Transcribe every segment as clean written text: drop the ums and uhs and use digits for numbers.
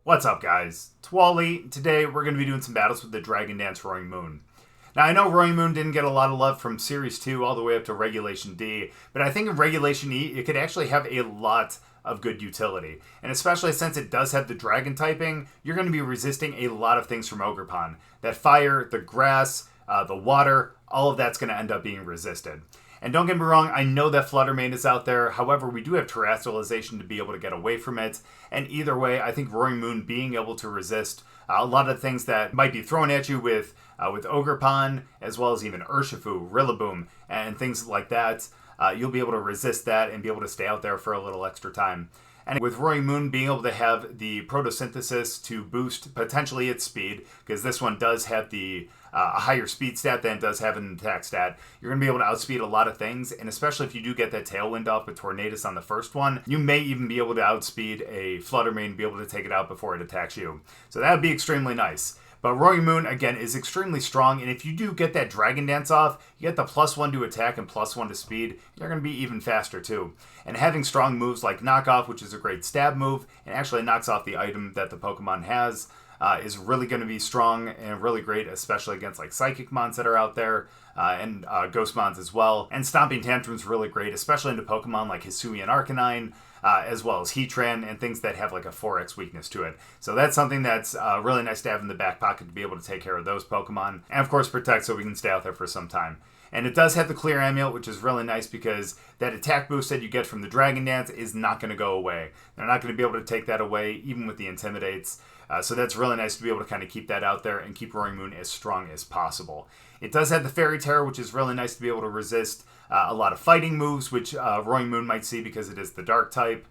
What's up, guys? It's Wally. Today we're going to be doing some battles with the Dragon Dance Roaring Moon. Now, I know Roaring Moon didn't get a lot of love from Series 2 all the way up to Regulation D, but I think in Regulation E, it could actually have a lot of good utility. And especially since it does have the Dragon typing, you're going to be resisting a lot of things from Ogerpon. That fire, the grass, the water, all of that's going to end up being resisted. And don't get me wrong, I know that Flutter Mane is out there. However, we do have Terrestrialization to be able to get away from it. And either way, I think Roaring Moon being able to resist a lot of things that might be thrown at you with Ogerpon, as well as even Urshifu, Rillaboom, and things like that, you'll be able to resist that and be able to stay out there for a little extra time. And with Roaring Moon being able to have the photosynthesis to boost potentially its speed, because this one does have the a higher speed stat than it does have an attack stat, you're going to be able to outspeed a lot of things, and especially if you do get that Tailwind off with Tornadus on the first one, you may even be able to outspeed a Flutter Mane and be able to take it out before it attacks you. So that would be extremely nice. But Roaring Moon, again, is extremely strong, and if you do get that Dragon Dance off, you get the +1 to attack and +1 to speed, you're going to be even faster too. And having strong moves like Knock Off, which is a great stab move, and actually knocks off the item that the Pokemon has, is really going to be strong and really great, especially against like Psychic Mons that are out there, and Ghost Mons as well. And Stomping Tantrum is really great, especially into Pokemon like Hisuian Arcanine, as well as Heatran, and things that have like a 4x weakness to it. So that's something that's really nice to have in the back pocket to be able to take care of those Pokemon. And of course Protect, so we can stay out there for some time. And it does have the Clear Amulet, which is really nice because that attack boost that you get from the Dragon Dance is not going to go away. They're not going to be able to take that away, even with the Intimidates. So that's really nice to be able to kind of keep that out there and keep Roaring Moon as strong as possible. It does have the Fairy Terror, which is really nice to be able to resist a lot of fighting moves, which Roaring Moon might see because it is the Dark type.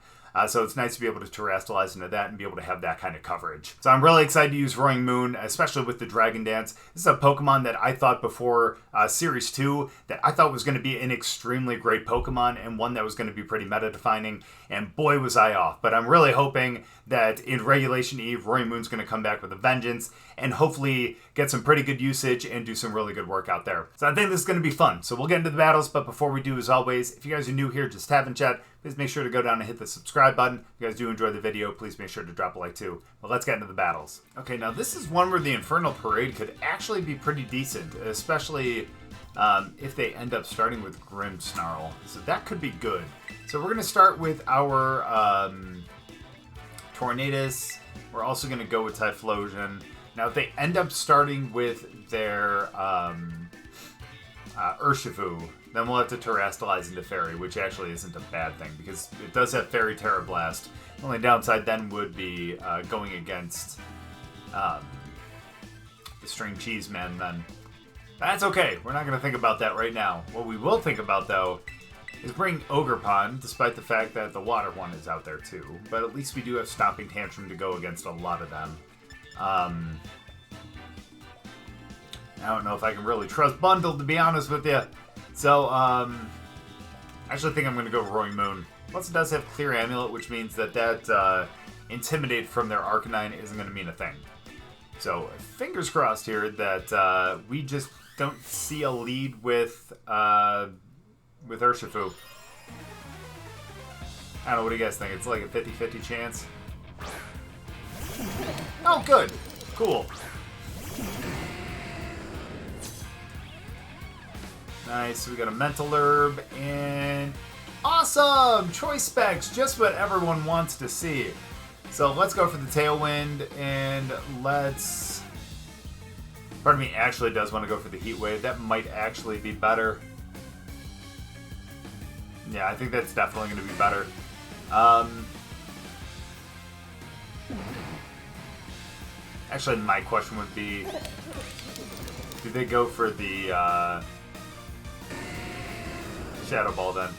So it's nice to be able to terrestrialize into that and be able to have that kind of coverage. So I'm really excited to use Roaring Moon, especially with the Dragon Dance. This is a Pokemon that I thought before Series 2 that I thought was going to be an extremely great Pokemon and one that was going to be pretty meta-defining. And boy, was I off. But I'm really hoping that in Regulation E, Roaring Moon's going to come back with a vengeance and hopefully get some pretty good usage and do some really good work out there. So I think this is going to be fun. So we'll get into the battles, but before we do, as always, if you guys are new here, just tapping chat, please make sure to go down and hit the subscribe button. If you guys do enjoy the video, please make sure to drop a like too. But let's get into the battles. Okay, now this is one where the Infernal Parade could actually be pretty decent, especially if they end up starting with Grimmsnarl. So that could be good. So we're going to start with our Tornadus. We're also going to go with Typhlosion. Now, if they end up starting with their Urshifu, then we'll have to Terrestrialize into Fairy, which actually isn't a bad thing, because it does have Fairy Terra Blast. The only downside then would be going against the String Cheese Man then. That's okay. We're not going to think about that right now. What we will think about, though, is bring Ogerpon, despite the fact that the water one is out there too. But at least we do have Stomping Tantrum to go against a lot of them. I don't know if I can really trust Bundle, to be honest with you. So, I actually think I'm going to go Roaring Moon. Plus it does have Clear Amulet, which means that Intimidate from their Arcanine isn't going to mean a thing. So, fingers crossed here that we just don't see a lead with Urshifu. I don't know, what do you guys think? It's like a 50-50 chance. Oh, good. Cool. Nice. We got a Mental Herb and awesome! Choice specs, just what everyone wants to see. So let's go for the Tailwind and let's... Part of me actually does want to go for the Heat Wave. That might actually be better. Yeah, I think that's definitely going to be better. Actually, my question would be, do they go for the Shadow Ball then?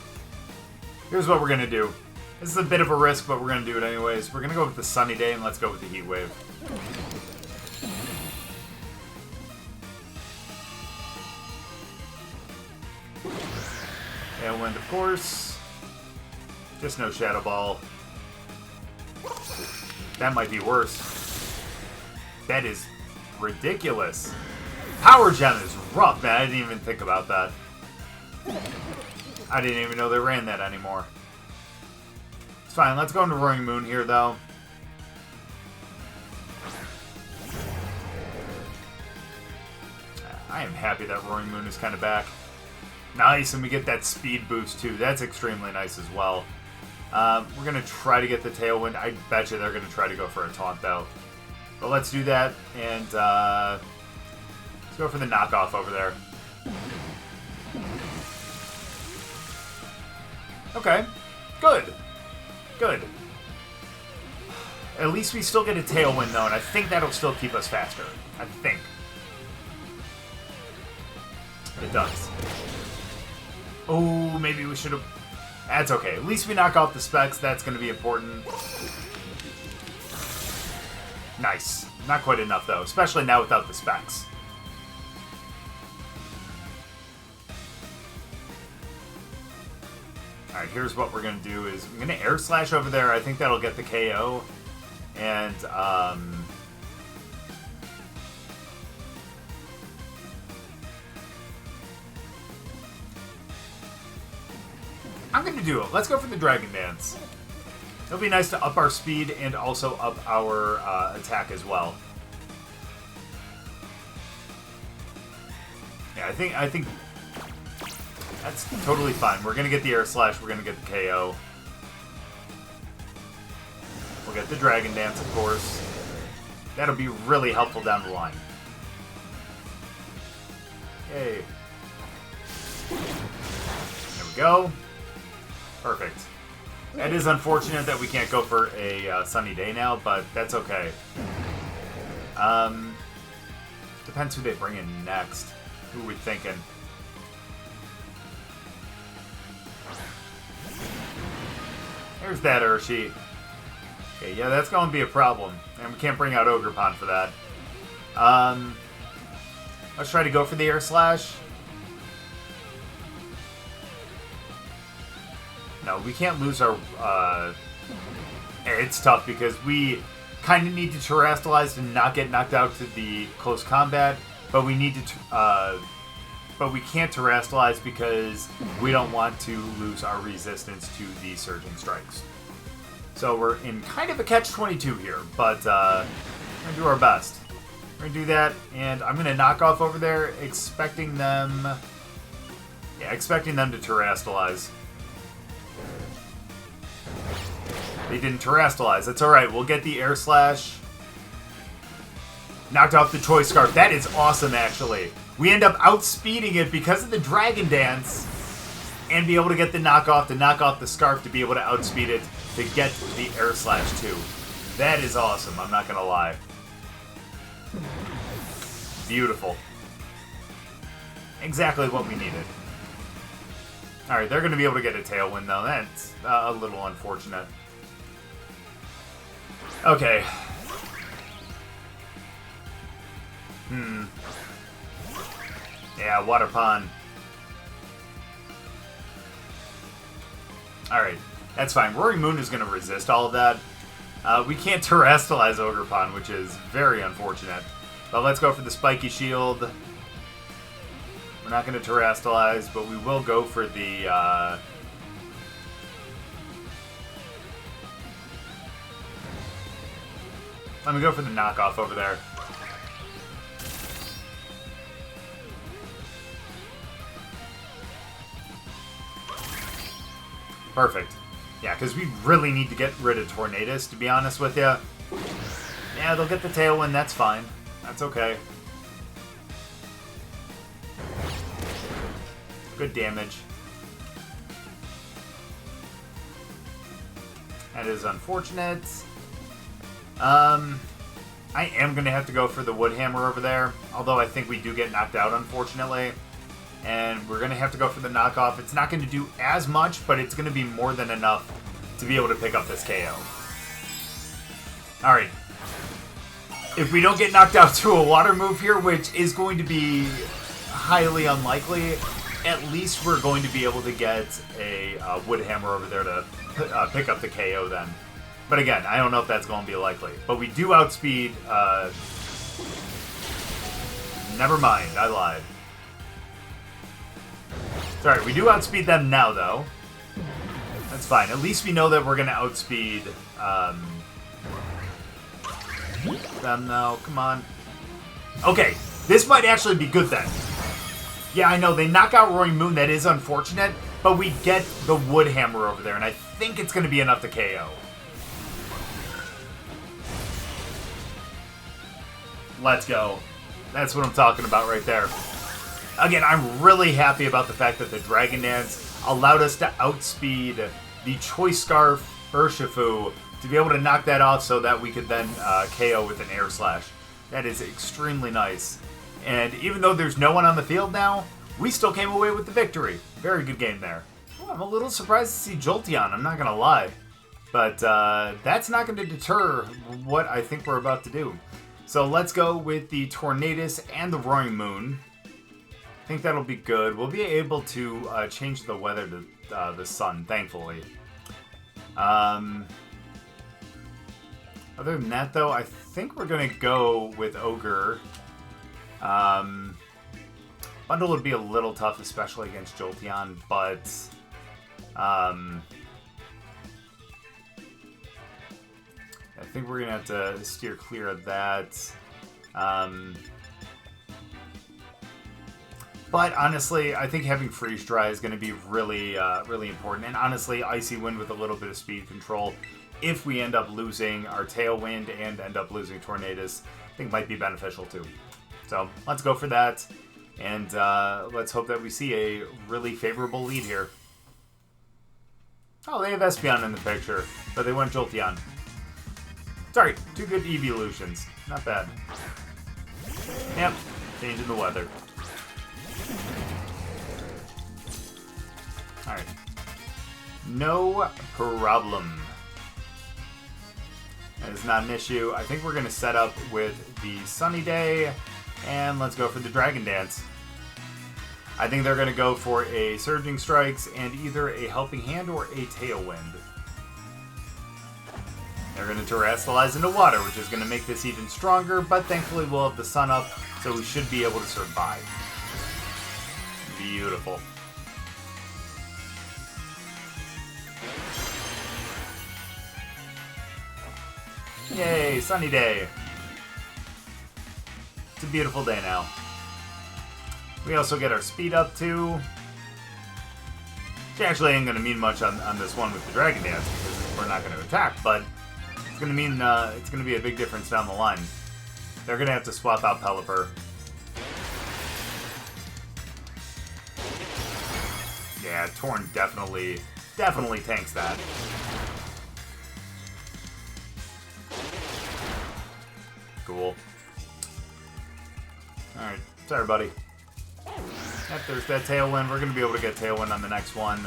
Here's what we're going to do. This is a bit of a risk, but we're going to do it anyways. We're going to go with the Sunny Day, and let's go with the Heat Wave. Tailwind, of course. Just no Shadow Ball. That might be worse. That is ridiculous. Power Gem is rough, man. I didn't even think about that. I didn't even know they ran that anymore. It's fine. Let's go into Roaring Moon here, though. I am happy that Roaring Moon is kind of back. Nice, and we get that speed boost too. That's extremely nice as well. We're going to try to get the Tailwind. I bet you they're going to try to go for a taunt though. But let's do that, and let's go for the knockoff over there. Okay, good. Good. At least we still get a Tailwind though, and I think that'll still keep us faster. I think. It does. Oh, maybe we should have... That's okay. At least we knock off the specs. That's going to be important. Nice. Not quite enough, though. Especially now without the specs. Alright, here's what we're going to do is... I'm going to Air Slash over there. I think that'll get the KO. And, I'm going to do it. Let's go for the Dragon Dance. It'll be nice to up our speed and also up our attack as well. Yeah, I think that's totally fine. We're going to get the Air Slash. We're going to get the KO. We'll get the Dragon Dance, of course. That'll be really helpful down the line. Yay. There we go. Perfect. It is unfortunate that we can't go for a sunny day now, but that's okay. Depends who they bring in next. Who are we thinking? There's that Urshifu. Okay, yeah, that's going to be a problem. And we can't bring out Ogerpon for that. Let's try to go for the Air Slash. No, we can't lose our... It's tough because we kind of need to terrestrialize to not get knocked out to the close combat, but we need to... but we can't terrestrialize because we don't want to lose our resistance to the Surging Strikes. So we're in kind of a catch-22 here, but we're going to do our best. We're going to do that, and I'm going to knock off over there, expecting them... Yeah, expecting them to terrestrialize. They didn't terrestrialize. That's alright. We'll get the Air Slash. Knocked off the Choice Scarf. That is awesome, actually. We end up outspeeding it because of the Dragon Dance. And be able to get the knockoff to knock off the Scarf to be able to outspeed it to get the Air Slash, too. That is awesome. I'm not going to lie. Beautiful. Exactly what we needed. Alright, they're going to be able to get a Tailwind, though. That's a little unfortunate. Okay. Yeah, Waterpon. Alright, that's fine. Roaring Moon is going to resist all of that. We can't terrestrialize Ogerpon, which is very unfortunate. But let's go for the Spiky Shield. We're not going to terrestrialize, but we will go for the... Let me go for the knockoff over there. Perfect. Yeah, because we really need to get rid of Tornadus, to be honest with you. Yeah, they'll get the Tailwind, that's fine. That's okay. Good damage. That is unfortunate. I am going to have to go for the Wood Hammer over there, although I think we do get knocked out, unfortunately. And we're going to have to go for the knockoff. It's not going to do as much, but it's going to be more than enough to be able to pick up this KO. Alright. If we don't get knocked out to a water move here, which is going to be highly unlikely, at least we're going to be able to get a Wood Hammer over there to pick up the KO then. But again, I don't know if that's going to be likely. But we do outspeed... Never mind, I lied. Sorry, we do outspeed them now, though. That's fine. At least we know that we're going to outspeed them now. Come on. Okay, this might actually be good then. Yeah, I know, they knock out Roaring Moon, that is unfortunate, but we get the Wood Hammer over there, and I think it's going to be enough to KO. Let's go. That's what I'm talking about right there. Again, I'm really happy about the fact that the Dragon Dance allowed us to outspeed the Choice Scarf Urshifu to be able to knock that off so that we could then KO with an Air Slash. That is extremely nice. And even though there's no one on the field now, we still came away with the victory. Very good game there. Well, I'm a little surprised to see Jolteon, I'm not going to lie. But that's not going to deter what I think we're about to do. So let's go with the Tornadus and the Roaring Moon. I think that'll be good. We'll be able to change the weather to the sun, thankfully. Other than that, though, I think we're going to go with Ogre. Bundle would be a little tough, especially against Jolteon, but I think we're going to have to steer clear of that. But honestly, I think having Freeze Dry is going to be really, really important. And honestly, Icy Wind with a little bit of speed control, if we end up losing our Tailwind and end up losing Tornadus, I think might be beneficial too. So let's go for that. And let's hope that we see a really favorable lead here. Oh, they have Espeon in the picture, but they went Jolteon. Sorry, 2 good evolutions. Not bad. Yep, changing the weather. Alright. No problem. That is not an issue. I think we're going to set up with the Sunny Day, and let's go for the Dragon Dance. I think they're going to go for a Surging Strikes and either a Helping Hand or a Tailwind. They're going to Terastallize into water, which is going to make this even stronger, but thankfully we'll have the sun up, so we should be able to survive. Beautiful. Yay, sunny day. It's a beautiful day now. We also get our speed up too. Which actually ain't going to mean much on this one with the Dragon Dance because we're not going to attack, but it's going to mean it's going to be a big difference down the line. They're going to have to swap out Pelipper. Yeah, Torn definitely tanks that. Cool. Alright, sorry buddy. Yep, there's that Tailwind. We're going to be able to get Tailwind on the next one.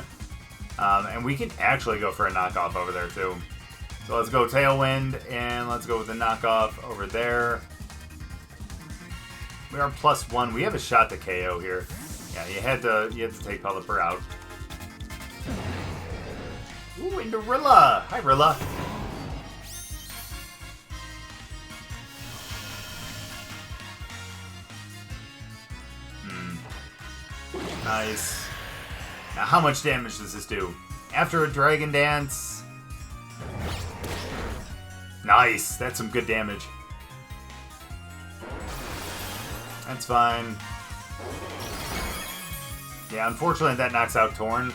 And we can actually go for a knockoff over there too. So let's go Tailwind, and let's go with the knockoff over there. We are +1. We have a shot to KO here. Yeah, you had to take Pelipper out. Ooh, into Rilla! Hi, Rilla. Nice. Now, how much damage does this do? After a Dragon Dance. Nice. That's some good damage. That's fine. Yeah, unfortunately that knocks out Torn.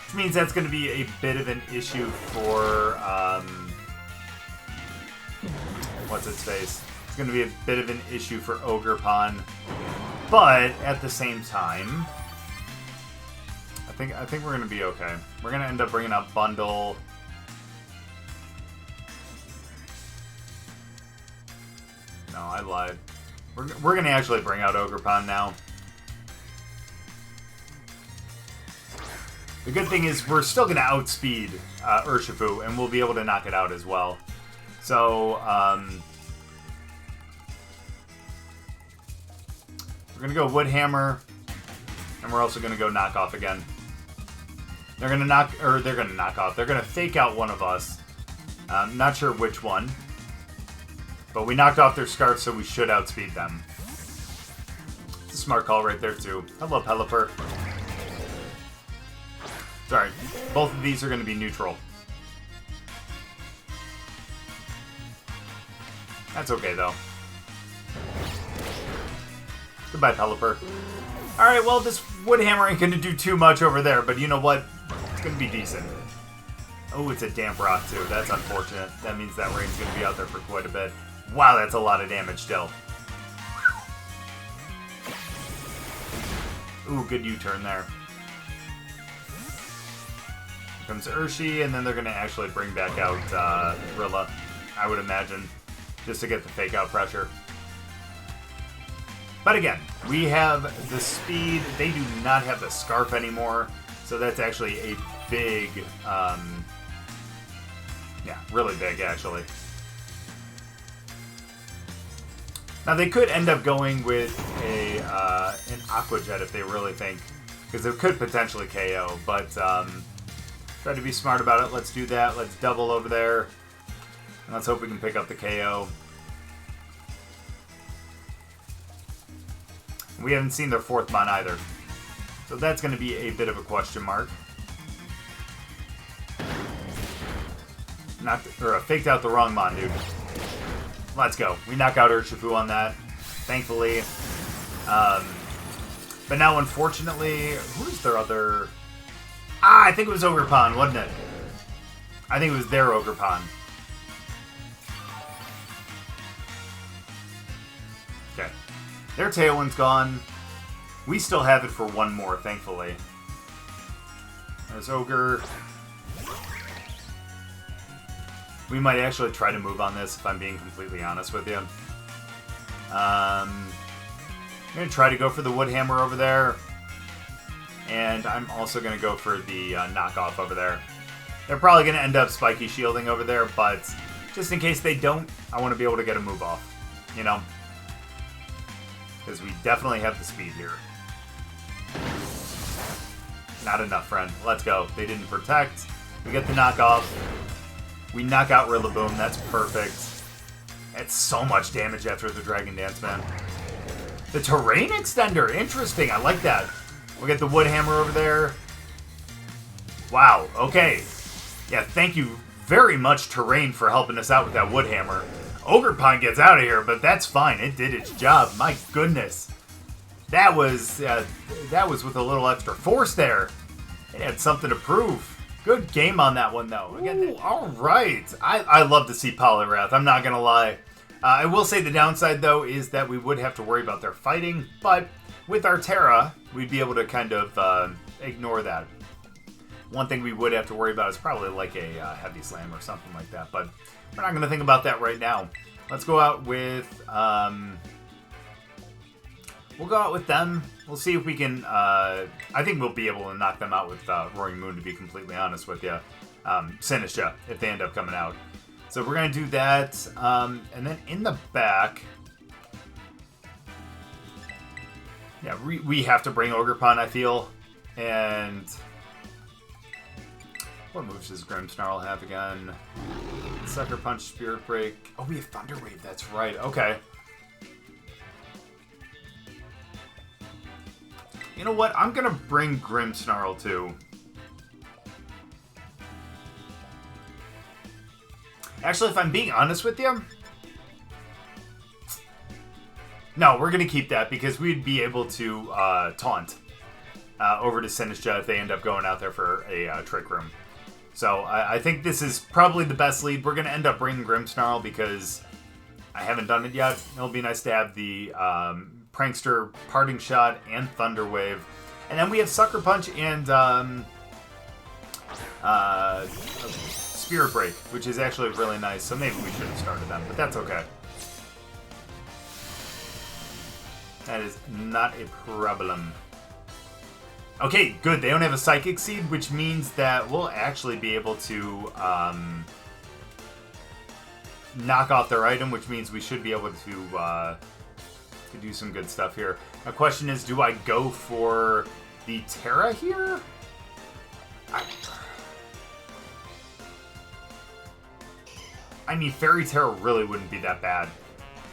Which means that's going to be a bit of an issue for... what's its face? It's going to be a bit of an issue for Ogerpon. But, at the same time... I think we're going to be okay. We're going to end up bringing up Bundle... No, I lied. We're going to actually bring out Ogerpon now. The good thing is we're still going to outspeed Urshifu, and we'll be able to knock it out as well. So, we're going to go Wood Hammer, and we're also going to go knock off again. They're going to knock off. They're going to fake out one of us. Not sure which one. But we knocked off their Scarf, so we should outspeed them. It's a smart call right there, too. Hello, Pelipper. Sorry, both of these are going to be neutral. That's okay, though. Goodbye, Pelipper. Alright, well, this Wood Hammer ain't gonna do too much over there, but you know what? It's gonna be decent. Oh, it's a Damp Rock, too. That's unfortunate. That means that rain's gonna be out there for quite a bit. Wow, that's a lot of damage still. Ooh, good U-turn there. Here comes Urshi, and then they're gonna actually bring back out Rilla, I would imagine, just to get the fake out pressure. But again, we have the speed. They do not have the Scarf anymore, so that's actually a big, yeah, really big, actually. Now, they could end up going with an Aqua Jet if they really think, because it could potentially KO, but try to be smart about it. Let's do that. Let's double over there, and let's hope we can pick up the KO. We haven't seen their 4th Mon either, so that's going to be a bit of a question mark. Faked out the wrong Mon, dude. Let's go. We knock out Urshifu on that, thankfully. But now, unfortunately, who's their other... I think it was Ogerpon, wasn't it? I think it was their Ogerpon. Okay. Their Tailwind's gone. We still have it for one more, thankfully. There's Ogre. We might actually try to move on this, if I'm being completely honest with you. I'm going to try to go for the Wood Hammer over there. And I'm also going to go for the knockoff over there. They're probably going to end up spiky shielding over there, but just in case they don't, I want to be able to get a move off. You know? Because we definitely have the speed here. Not enough, friend. Let's go. They didn't protect. We get the knockoff. We knock out Rillaboom. That's perfect. That's so much damage after the Dragon Dance, man. The Terrain Extender. Interesting. I like that. We'll get the Wood Hammer over there. Wow. Okay. Yeah, thank you very much, Terrain, for helping us out with that Wood Hammer. Ogerpon gets out of here, but that's fine. It did its job. My goodness. That was with a little extra force there. It had something to prove. Good game on that one, though. Again, all right. I love to see Poliwrath. I'm not going to lie. I will say the downside, though, is that we would have to worry about their fighting. But with our Terra, we'd be able to kind of ignore that. One thing we would have to worry about is probably like a Heavy Slam or something like that. But we're not going to think about that right now. Let's go out with... we'll go out with them. We'll see if we can... I think we'll be able to knock them out with Roaring Moon, to be completely honest with you. Sinistra, if they end up coming out. So we're going to do that. And then in the back... Yeah, we have to bring Ogerpon, I feel. And... what moves does Grimmsnarl have again? Sucker Punch, Spirit Break. Oh, we have Thunder Wave. That's right. Okay. You know what? I'm going to bring Grimmsnarl, too. Actually, if I'm being honest with you... no, we're going to keep that because we'd be able to taunt over to Sinistra if they end up going out there for a Trick Room. So I think this is probably the best lead. We're going to end up bringing Grimmsnarl because I haven't done it yet. It'll be nice to have the Prankster, Parting Shot, and Thunder Wave. And then we have Sucker Punch and Spirit Break, which is actually really nice. So maybe we should have started them, but that's okay. That is not a problem. Okay, good. They don't have a Psychic Seed, which means that we'll actually be able to knock off their item, which means we should be able to do some good stuff here. My question is, do I go for the Terra here? I mean, Fairy Terra really wouldn't be that bad.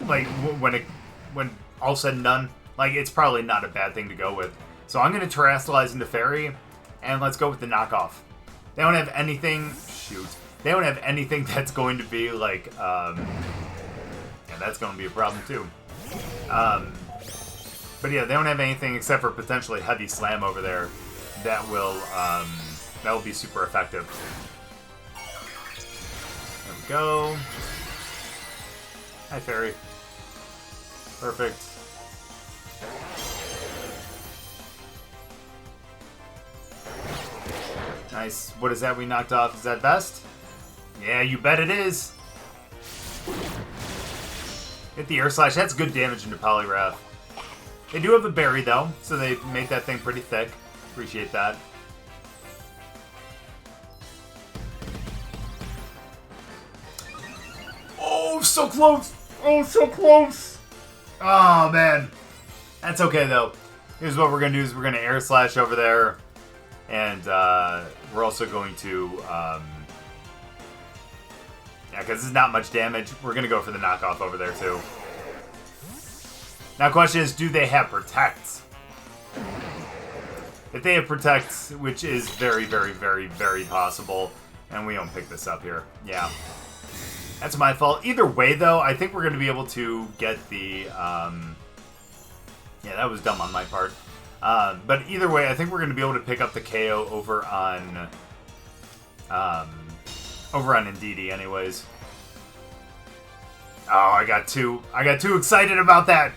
Like, when all said and done, like, it's probably not a bad thing to go with. So I'm going to Terrastallize into Fairy, and let's go with the knockoff. They don't have anything... shoot. They don't have anything that's going to be, like, yeah, that's going to be a problem, too. But yeah, they don't have anything except for potentially Heavy Slam over there that will be super effective. There we go. Hi, Fairy. Perfect. Nice. What is that we knocked off? Is that Vest? Yeah, you bet it is. Hit the Air Slash. That's good damage into Poliwrath. They do have a berry, though, so they made that thing pretty thick. Appreciate that. Oh, so close! Oh, so close! Oh, man. That's okay, though. Here's what we're going to do is we're going to Air Slash over there. And we're also going to... yeah, because it's not much damage. We're going to go for the knockoff over there, too. Now, question is, do they have Protect? If they have Protect, which is very, very, very, very possible, and we don't pick this up here. Yeah. That's my fault. Either way, though, I think we're going to be able to get the... yeah, that was dumb on my part. But either way, I think we're going to be able to pick up the KO over on Indeedee anyways. Oh, I got too excited about that.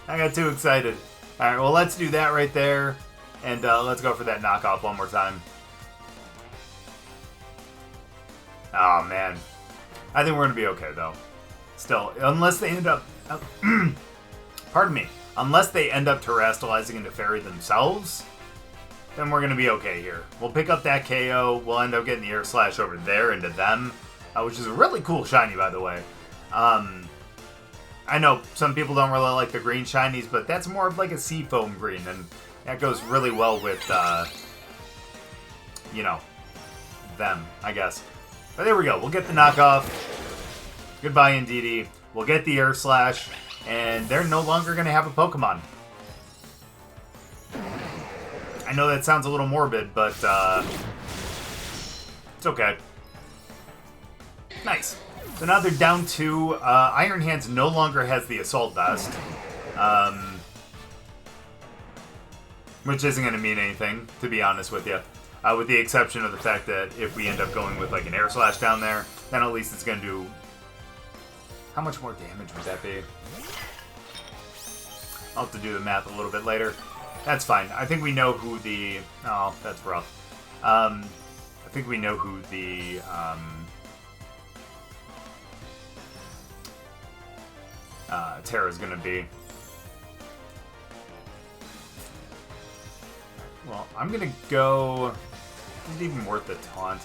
I got too excited. Alright, well, let's do that right there. And let's go for that knockoff one more time. Oh, man. I think we're going to be okay, though. Still, unless they end up... pardon me. Unless they end up terastallizing into Fairy themselves, then we're going to be okay here. We'll pick up that KO. We'll end up getting the Air Slash over there into them, which is a really cool shiny, by the way. I know some people don't really like the green shinies, but that's more of like a seafoam green, and that goes really well with, you know, them, I guess. But there we go. We'll get the knockoff. Goodbye, Indeedee. We'll get the Air Slash. And they're no longer going to have a Pokemon. I know that sounds a little morbid, but it's okay. Nice. So now they're down to... Iron Hands no longer has the Assault Vest. Which isn't going to mean anything, to be honest with you. With the exception of the fact that if we end up going with like an Air Slash down there, then at least it's going to do... How much more damage would that be? I'll have to do the math a little bit later. That's fine. I think we know who the... Oh, that's rough. I think we know who the... Terra's going to be. Well, I'm going to go... Is it even worth the taunt?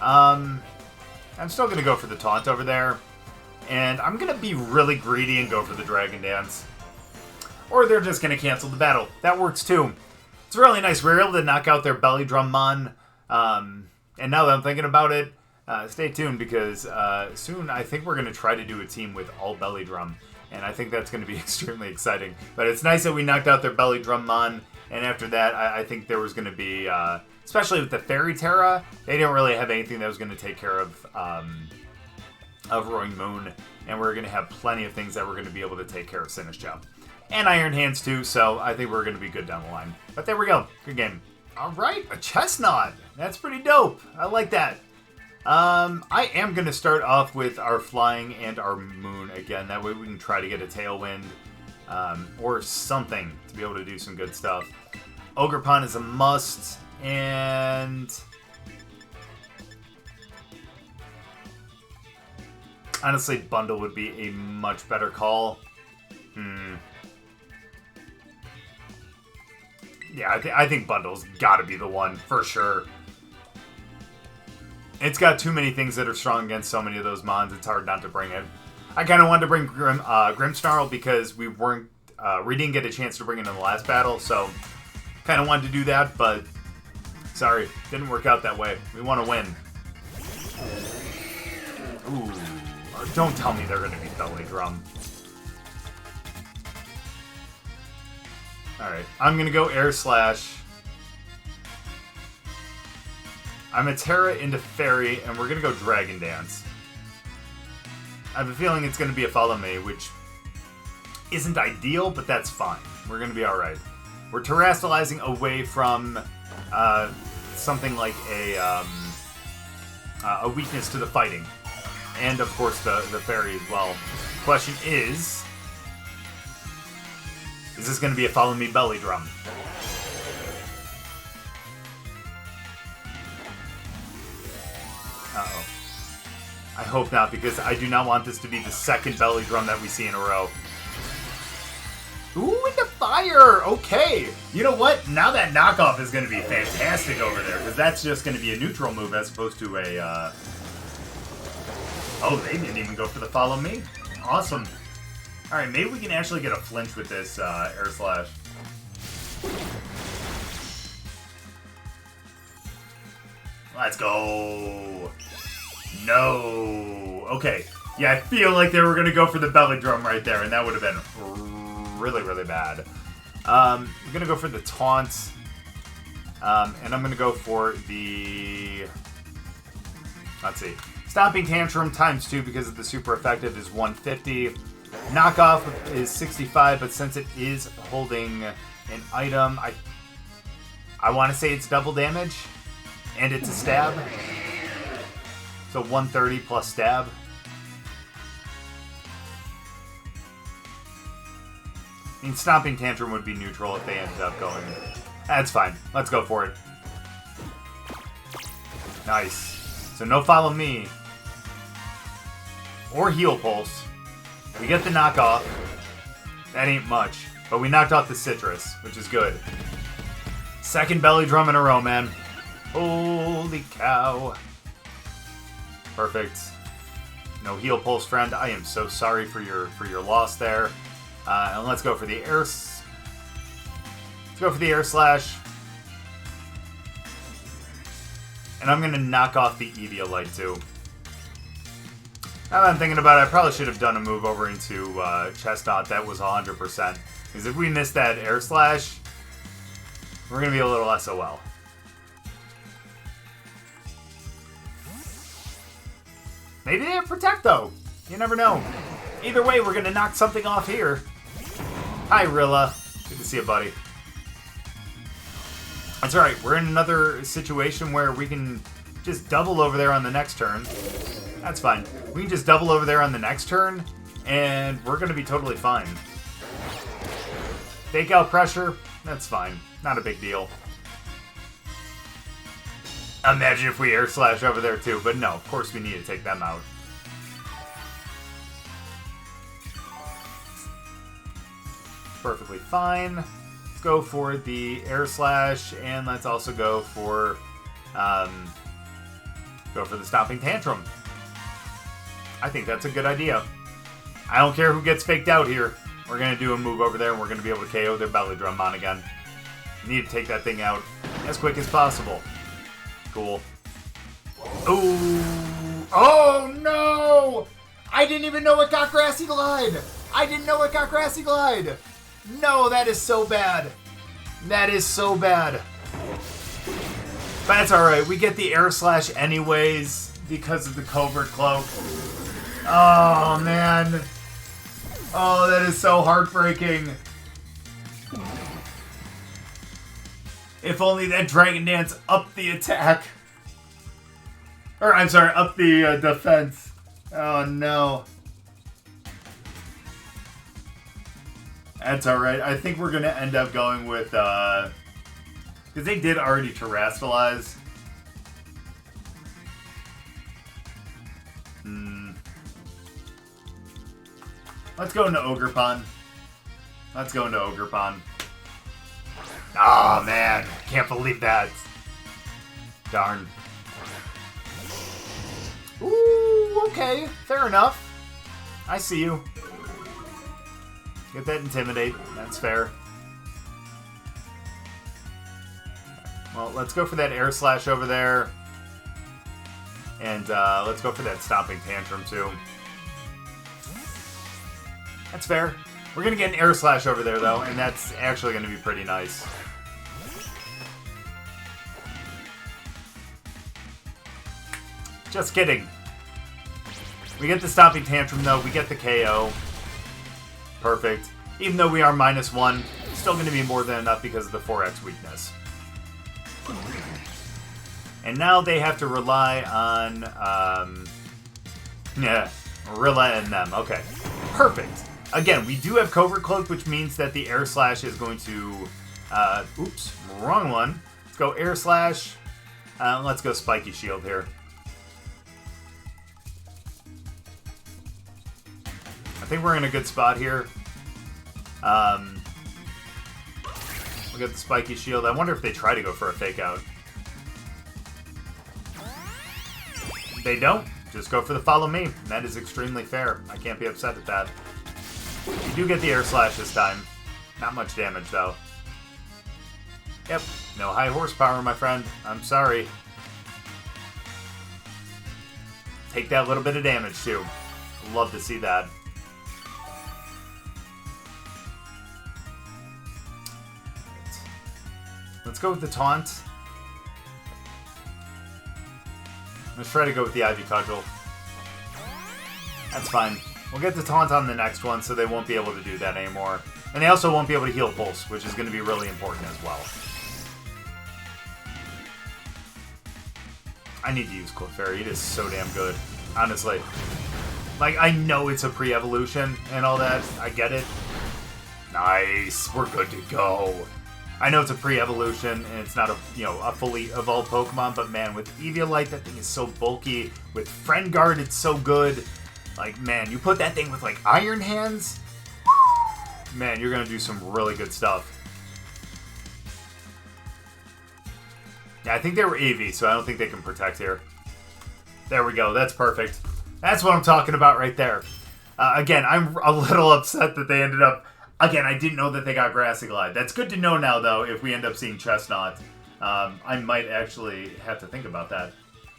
I'm still going to go for the taunt over there. And I'm going to be really greedy and go for the Dragon Dance. Or they're just going to cancel the battle. That works too. It's really nice. We were able to knock out their Belly Drum Mon. And now that I'm thinking about it, stay tuned because soon I think we're going to try to do a team with all Belly Drum. And I think that's going to be extremely exciting. But it's nice that we knocked out their Belly Drum Mon. And after that, I think there was going to be, especially with the Fairy Terra, they didn't really have anything that was going to take care of Roaring Moon, and we're going to have plenty of things that we're going to be able to take care of Sinistcha. And Iron Hands too, so I think we're going to be good down the line. But there we go. Good game. Alright, a Chestnut. That's pretty dope. I like that. I am going to start off with our Flying and our Moon again. That way we can try to get a Tailwind or something to be able to do some good stuff. Ogerpon is a must, and... Honestly, Bundle would be a much better call. Yeah, I think Bundle's got to be the one, for sure. It's got too many things that are strong against so many of those Mons, it's hard not to bring it. I kind of wanted to bring Grimmsnarl because we didn't get a chance to bring it in the last battle, so kind of wanted to do that, but sorry, didn't work out that way. We want to win. Ooh. Don't tell me they're going to be Belly Drum. Alright, I'm going to go Air Slash. I'm a Terra into Fairy, and we're going to go Dragon Dance. I have a feeling it's going to be a Follow Me, which isn't ideal, but that's fine. We're going to be alright. We're terastallizing away from something like a weakness to the fighting. And, of course, the fairy as well. Question is this going to be a follow me belly drum? Uh-oh. I hope not, because I do not want this to be the second belly drum that we see in a row. Ooh, into fire! Okay. You know what? Now that knockoff is going to be fantastic over there, because that's just going to be a neutral move as opposed to a... Oh, they didn't even go for the follow me. Awesome. Alright, maybe we can actually get a flinch with this air slash. Let's go. No. Okay. Yeah, I feel like they were going to go for the belly drum right there, and that would have been really, really bad. I'm going to go for the taunt. And I'm going to go for the... Let's see. Stomping Tantrum times 2 because of the super effective is 150. Knockoff is 65, but since it is holding an item, I want to say it's double damage. And it's a stab. So 130 plus stab. I mean, Stomping Tantrum would be neutral if they ended up going. That's fine. Let's go for it. Nice. So no follow me. Or heal pulse. We get the knockoff. That ain't much. But we knocked off the citrus, which is good. Second belly drum in a row, man. Holy cow. Perfect. No heal pulse, friend. I am so sorry for your loss there. And let's go for the air. Let's go for the air slash. And I'm gonna knock off the Eviolite too. Now that I'm thinking about it, I probably should have done a move over into Chestnut. That was 100%. Because if we miss that air slash, we're gonna be a little SOL. Maybe they have Protect, though. You never know. Either way, we're going to knock something off here. Hi, Rilla. Good to see you, buddy. That's alright. We're in another situation where we can just double over there on the next turn. That's fine. We can just double over there on the next turn, and we're going to be totally fine. Fake out pressure. That's fine. Not a big deal. Imagine if we air slash over there too, but no, of course we need to take them out. Perfectly fine. Let's go for the air slash, and let's also go for the Stomping Tantrum. I think that's a good idea. I don't care who gets faked out here. We're gonna do a move over there, and we're gonna be able to KO their belly drum on again. We need to take that thing out as quick as possible. Cool. Ooh. Oh, no! I didn't even know it got Grassy Glide! I didn't know it got Grassy Glide! No, that is so bad. That is so bad. But that's alright. We get the air slash anyways because of the Covert Cloak. Oh, man. Oh, that is so heartbreaking. If only that Dragon Dance upped the attack. Or, I'm sorry, upped the defense. Oh, no. That's alright. I think we're going to end up going with, because they did already terastallize. Let's go into Ogerpon. Let's go into Ogerpon. Oh, man. Can't believe that. Darn. Ooh, okay. Fair enough. I see you. Get that Intimidate. That's fair. Well, let's go for that air slash over there. And let's go for that Stomping Tantrum, too. That's fair. We're going to get an air slash over there, though, and that's actually going to be pretty nice. Just kidding. We get the Stomping Tantrum, though. We get the KO. Perfect. Even though we are -1, still going to be more than enough because of the 4x weakness. And now they have to rely on, Rilla and them. Okay, perfect. Again, we do have Covert Cloak, which means that the Air Slash is going to, oops, wrong one. Let's go Air Slash. Let's go Spiky Shield here. I think we're in a good spot here. We'll get the Spiky Shield. I wonder if they try to go for a Fake Out. They don't. Just go for the Follow Me. That is extremely fair. I can't be upset at that. You do get the Air Slash this time. Not much damage, though. Yep. No high horsepower, my friend. I'm sorry. Take that little bit of damage, too. Love to see that. Let's go with the Taunt. Let's try to go with the Ivy Cudgel. That's fine. We'll get the Taunt on the next one, so they won't be able to do that anymore. And they also won't be able to heal Pulse, which is going to be really important as well. I need to use Clefairy. It is so damn good, honestly. Like, I know it's a pre-evolution and all that. I get it. Nice. We're good to go. I know it's a pre-evolution and it's not a, a fully evolved Pokemon, but man, with Eviolite, that thing is so bulky. With Friend Guard, it's so good. Like, man, you put that thing with, like, Iron Hands, man, you're going to do some really good stuff. Yeah, I think they were AV, so I don't think they can protect here. There we go. That's perfect. That's what I'm talking about right there. Again, I'm a little upset that they ended up... Again, I didn't know that they got Grassy Glide. That's good to know now, though, if we end up seeing Chestnut. I might actually have to think about that.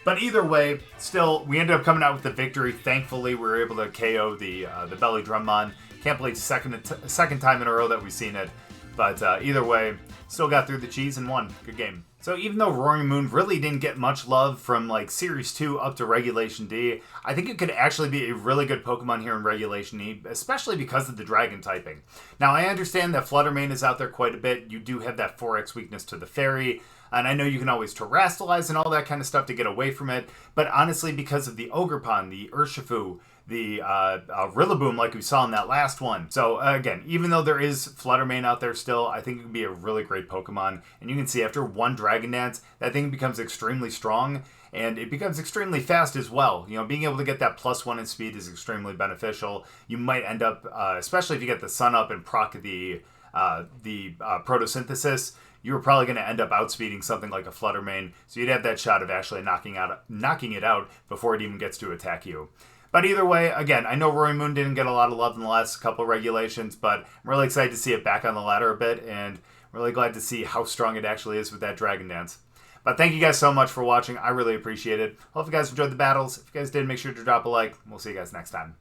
But either way, still, we ended up coming out with the victory. Thankfully, we were able to KO the Belly Drummond. Can't believe second time in a row that we've seen it. But either way, still got through the cheese and won. Good game. So even though Roaring Moon really didn't get much love from like Series 2 up to Regulation D, I think it could actually be a really good Pokemon here in Regulation E, especially because of the Dragon typing. Now I understand that Flutter Mane is out there quite a bit. You do have that 4x weakness to the Fairy, and I know you can always Terrastalize and all that kind of stuff to get away from it, but honestly because of the Ogerpon, the Urshifu, the Rillaboom like we saw in that last one. So again, even though there is Flutter Mane out there still, I think it can be a really great Pokemon. And you can see after one Dragon Dance, that thing becomes extremely strong and it becomes extremely fast as well. Being able to get that +1 in speed is extremely beneficial. You might end up, especially if you get the Sun up and proc the Photosynthesis, you're probably going to end up outspeeding something like a Flutter Mane. So you'd have that shot of actually knocking it out before it even gets to attack you. But either way, again, I know Roaring Moon didn't get a lot of love in the last couple regulations, but I'm really excited to see it back on the ladder a bit, and really glad to see how strong it actually is with that Dragon Dance. But thank you guys so much for watching. I really appreciate it. Hope you guys enjoyed the battles. If you guys did, make sure to drop a like. We'll see you guys next time.